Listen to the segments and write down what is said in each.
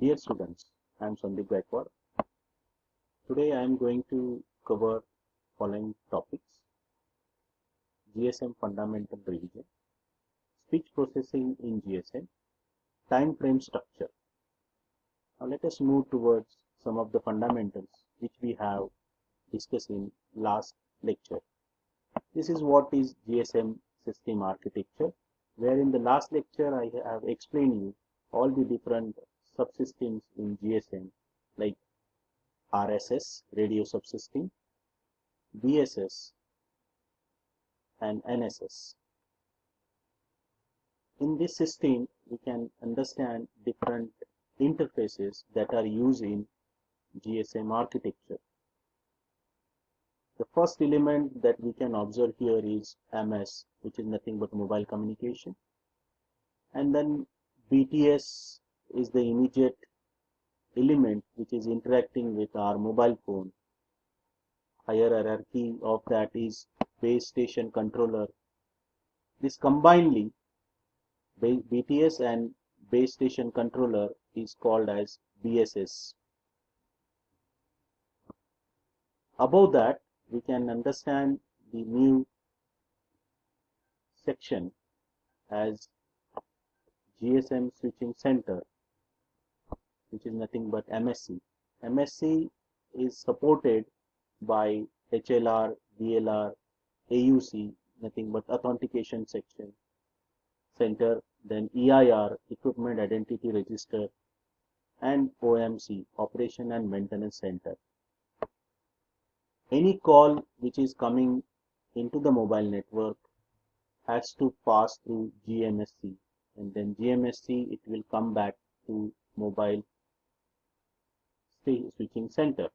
Dear students, I am Sandeep Gaikwad. Today I am going to cover following topics: GSM Fundamental Revision, Speech Processing in GSM, Time Frame Structure. Now let us move towards some of the fundamentals which we have discussed in last lecture. This is what is GSM system architecture, where in the last lecture I have explained you all the different subsystems in GSM like RSS, radio subsystem, BSS and NSS. In this system, we can understand different interfaces that are used in GSM architecture. The first element that we can observe here is MS, which is nothing but mobile communication. And then BTS is the immediate element which is interacting with our mobile phone. Higher hierarchy of that is base station controller. This combinedly, BTS and base station controller is called as BSS. Above that, we can understand the new section as GSM switching center, which is nothing but MSC. MSC is supported by HLR, VLR, AUC, nothing but authentication section center, then EIR, equipment identity register, and OMC, operation and maintenance center. Any call which is coming into the mobile network has to pass through GMSC, and then GMSC it will come back to mobile switching center.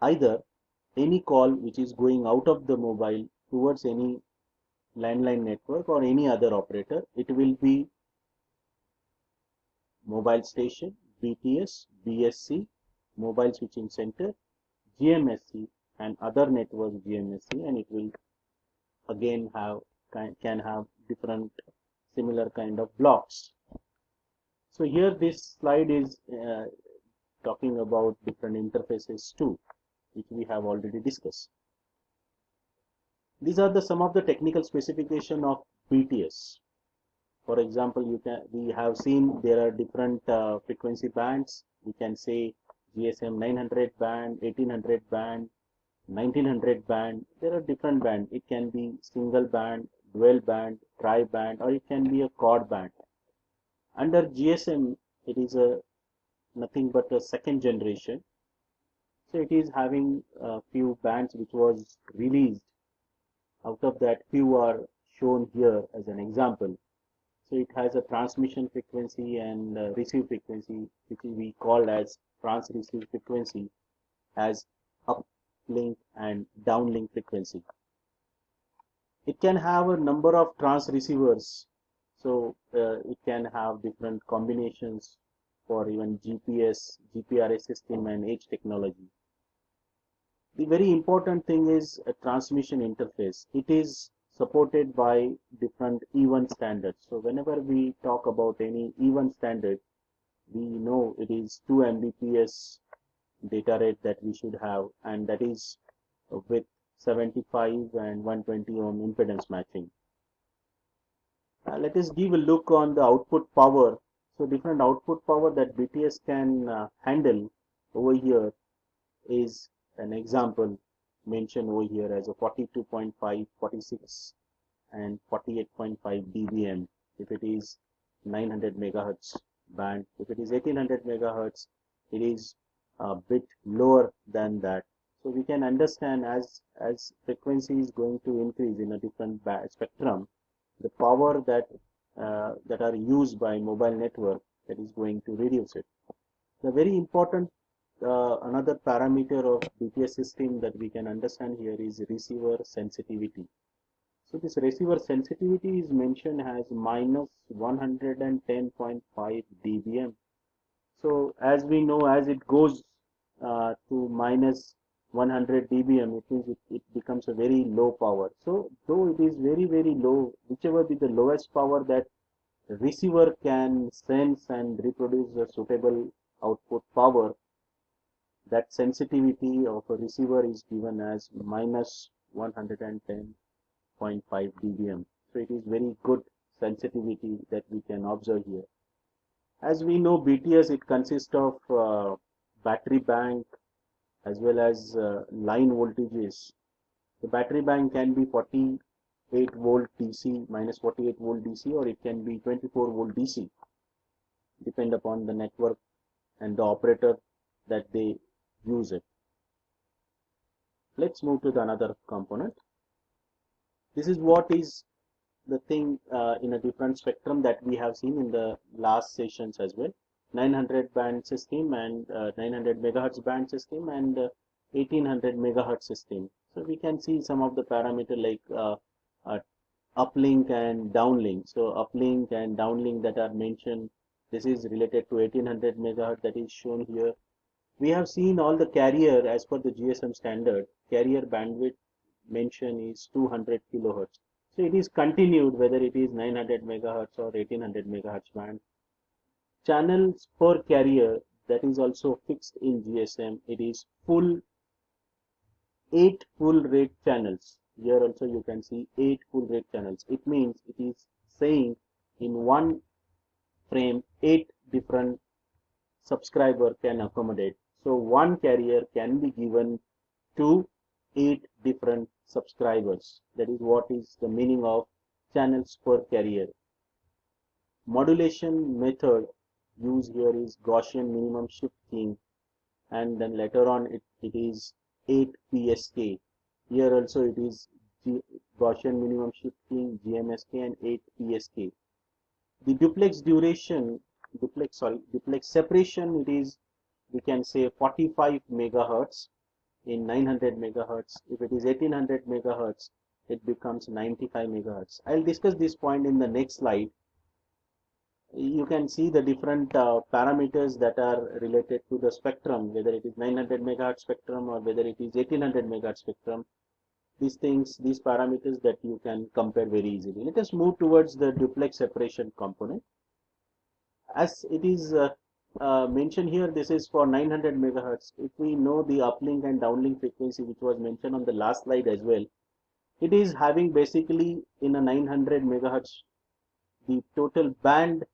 Either any call which is going out of the mobile towards any landline network or any other operator, it will be mobile station, BTS, BSC, mobile switching center, GMSC and other network GMSC, and it will again can have different similar kind of blocks. So here this slide is talking about different interfaces too, which we have already discussed. These are some of the technical specification of BTS. For example, we have seen there are different frequency bands. We can say GSM 900 band, 1800 band, 1900 band. There are different bands. It can be single band, dual band, tri band, or it can be a quad band. Under GSM, it is nothing but a second generation. So it is having a few bands which was released. Out of that, few are shown here as an example. So it has a transmission frequency and receive frequency, which we call as trans-receive frequency, as uplink and downlink frequency. It can have a number of trans-receivers, so it can have different combinations for even GPS, GPRS system and H technology. The very important thing is a transmission interface. It is supported by different E1 standards. So whenever we talk about any E1 standard, we know it is 2 Mbps data rate that we should have, and that is with 75 and 120 ohm impedance matching. Let us give a look on the output power. So different output power that BTS can handle over here is an example mentioned over here as a 42.5, 46 and 48.5 dBm if it is 900 megahertz band. If it is 1800 megahertz, it is a bit lower than that. So we can understand as frequency is going to increase in a different spectrum, the power that are used by mobile network, that is going to reduce it. The very important another parameter of BTS system that we can understand here is receiver sensitivity. So this receiver sensitivity is mentioned as minus 110.5 dBm. So as we know, as it goes to minus 100 dBm, it means it becomes a very low power. So though it is very low, whichever be the lowest power that receiver can sense and reproduce a suitable output power, that sensitivity of a receiver is given as minus 110.5 dBm. So it is very good sensitivity that we can observe here. As we know, BTS, it consists of battery bank as well as line voltages. The battery bank can be 48 volt DC, minus 48 volt DC, or it can be 24 volt DC, depend upon the network and the operator that they use it. Let's move to the another component. This is what is the thing in a different spectrum that we have seen in the last sessions as well. 900 band system and 900 megahertz band system and 1800 megahertz system. So we can see some of the parameter like uplink and downlink. So uplink and downlink that are mentioned, this is related to 1800 megahertz that is shown here. We have seen all the carrier as per the GSM standard, carrier bandwidth mention is 200 kilohertz. So it is continued whether it is 900 megahertz or 1800 megahertz band. Channels per carrier, that is also fixed in GSM. It is 8 full rate channels. Here also you can see 8 full rate channels. It means it is saying in one frame 8 different subscriber can accommodate. So one carrier can be given to 8 different subscribers. That is what is the meaning of channels per carrier. Modulation method used here is Gaussian minimum shift keying, and then later on it is 8 PSK. Here also it is Gaussian minimum shift keying, GMSK, and 8 PSK. The duplex duration, duplex separation, it is, we can say 45 megahertz in 900 megahertz. If it is 1800 megahertz, it becomes 95 megahertz. I'll discuss this point in the next slide. You can see the different parameters that are related to the spectrum, whether it is 900 megahertz spectrum or whether it is 1800 megahertz spectrum. These things, these parameters that you can compare very easily. Let us move towards the duplex separation component. As it is mentioned here, this is for 900 megahertz. If we know the uplink and downlink frequency, which was mentioned on the last slide as well, it is having basically in a 900 megahertz, the total band,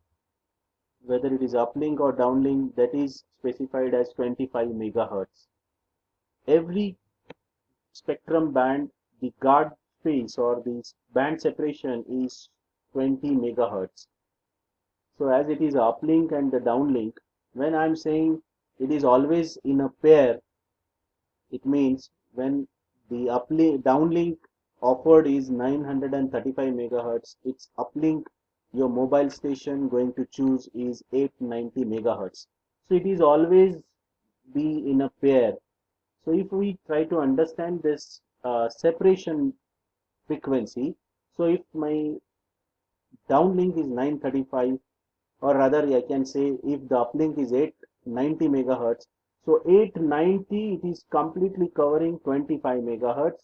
whether it is uplink or downlink, that is specified as 25 megahertz. Every spectrum band, the guard space or the band separation is 20 megahertz. So as it is uplink and the downlink, when I'm saying it is always in a pair, it means when the downlink offered is 935 megahertz, its uplink your mobile station going to choose is 890 megahertz. So it is always be in a pair. So if we try to understand this separation frequency, so if my downlink is 935, or rather I can say if the uplink is 890 megahertz, so 890 it is completely covering 25 megahertz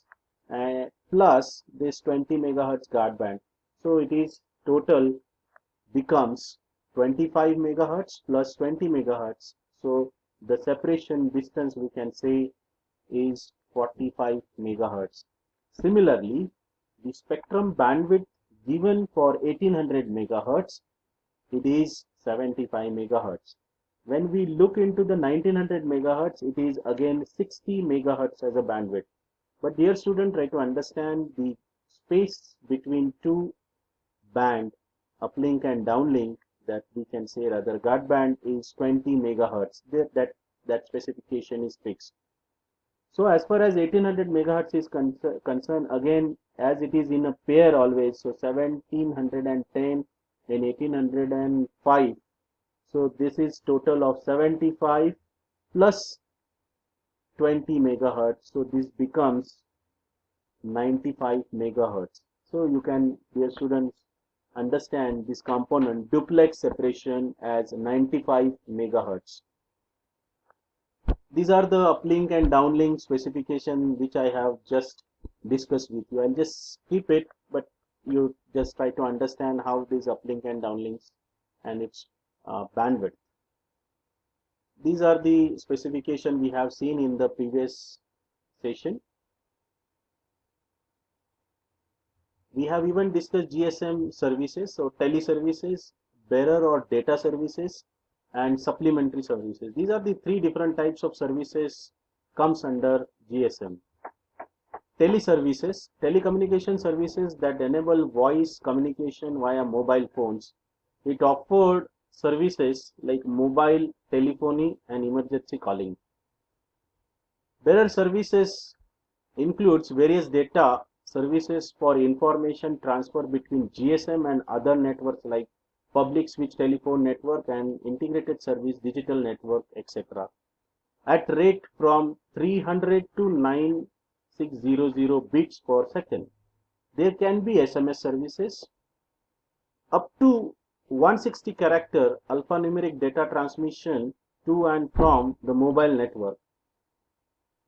plus this 20 megahertz guard band. So it is total becomes 25 megahertz plus 20 megahertz. So the separation distance we can say is 45 megahertz. Similarly, the spectrum bandwidth given for 1800 megahertz, it is 75 megahertz. When we look into the 1900 megahertz, it is again 60 megahertz as a bandwidth. But dear student, try to understand the space between two band, uplink and downlink, that we can say rather guard band is 20 megahertz. That specification is fixed. So as far as 1800 megahertz is concerned, again as it is in a pair always, so 1710 and 1805. So this is total of 75 plus 20 megahertz. So this becomes 95 megahertz. So you can, dear students, understand this component duplex separation as 95 megahertz. These are the uplink and downlink specification which I have just discussed with you. I'll just skip it, but you just try to understand how these uplinks and downlinks and its bandwidth. These are the specification we have seen in the previous session. We have even discussed GSM services, so teleservices, bearer or data services, and supplementary services. These are the three different types of services comes under GSM. Teleservices, telecommunication services that enable voice communication via mobile phones. It offered services like mobile telephony and emergency calling. Bearer services includes various data services for information transfer between GSM and other networks like public switch telephone network and integrated service digital network, etc. at rate from 300 to 9600 bits per second. There can be SMS services up to 160 character alphanumeric data transmission to and from the mobile network.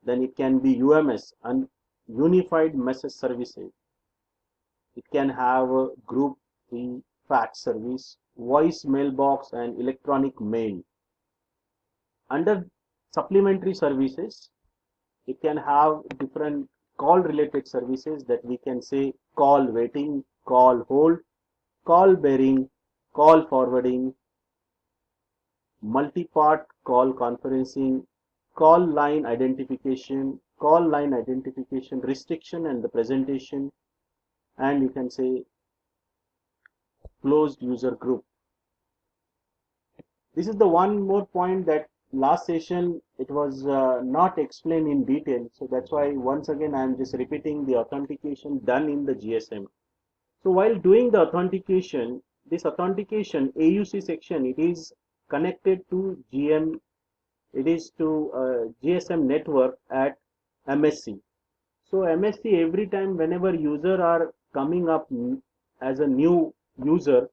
Then it can be UMS and Unified Message Services. It can have a group fax service, voice mailbox and electronic mail. Under supplementary services, it can have different call related services that we can say call waiting, call hold, call bearing, call forwarding, multi-part call conferencing, call line identification restriction and the presentation, and you can say closed user group. This is the one more point that last session it was not explained in detail, so that's why once again I am just repeating the authentication done in the GSM. So while doing the authentication, this authentication AUC section, it is connected to GSM network at MSC. So MSC, every time whenever user are coming up as a new user,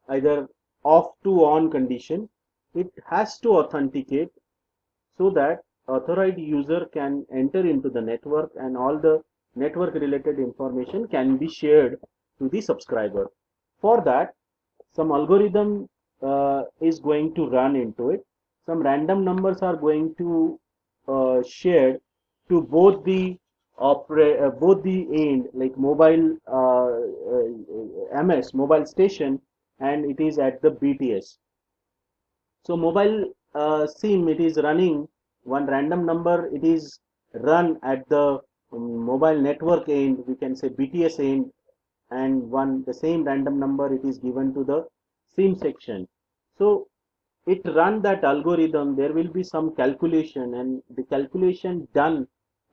either off to on condition, it has to authenticate so that authorized user can enter into the network and all the network related information can be shared to the subscriber. For that, some algorithm is going to run into it. Some random numbers are going to shared to both the end, like mobile MS mobile station, and it is at the BTS. So mobile SIM, it is running one random number, it is run at the mobile network end, we can say BTS end, and the same random number it is given to the SIM section. So it run that algorithm, there will be some calculation, and the calculation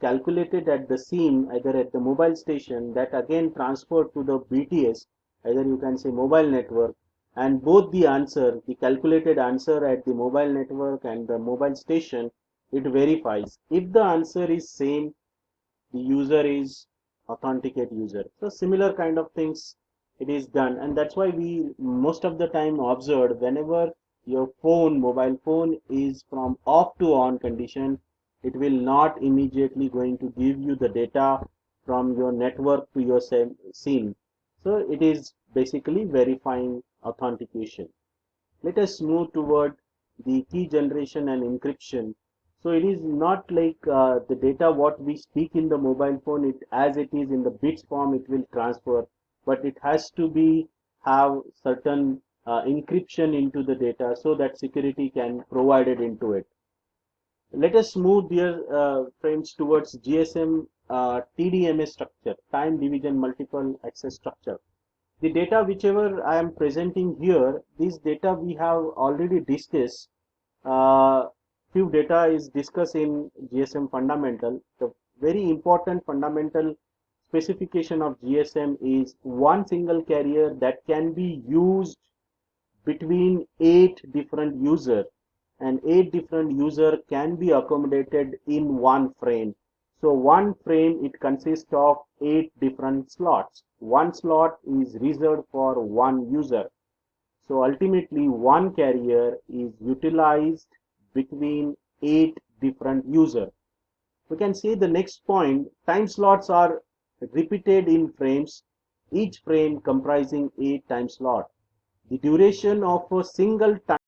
calculated at the SIM, either at the mobile station, that again transferred to the BTS, either you can say mobile network, and both the calculated answer at the mobile network and the mobile station, it verifies. If the answer is same, the user is authenticate user. So similar kind of things it is done, and that's why we most of the time observed whenever your mobile phone is from off to on condition, it will not immediately going to give you the data from your network to your SIM. So it is basically verifying authentication. Let us move toward the key generation and encryption. So it is not like the data what we speak in the mobile phone, it as it is in the bits form it will transfer, but it has to be have certain encryption into the data so that security can provided into it. Let us move, dear friends, towards GSM TDMA structure, time division multiple access structure. The data whichever I am presenting here, this data we have already discussed. Few data is discussed in GSM fundamental. The very important fundamental specification of GSM is one single carrier that can be used between 8 different users, and 8 different user can be accommodated in one frame. So one frame, it consists of 8 different slots. One slot is reserved for one user. So ultimately one carrier is utilized between 8 different users. We can say the next point, time slots are repeated in frames each frame comprising 8 time slot. The duration of a single time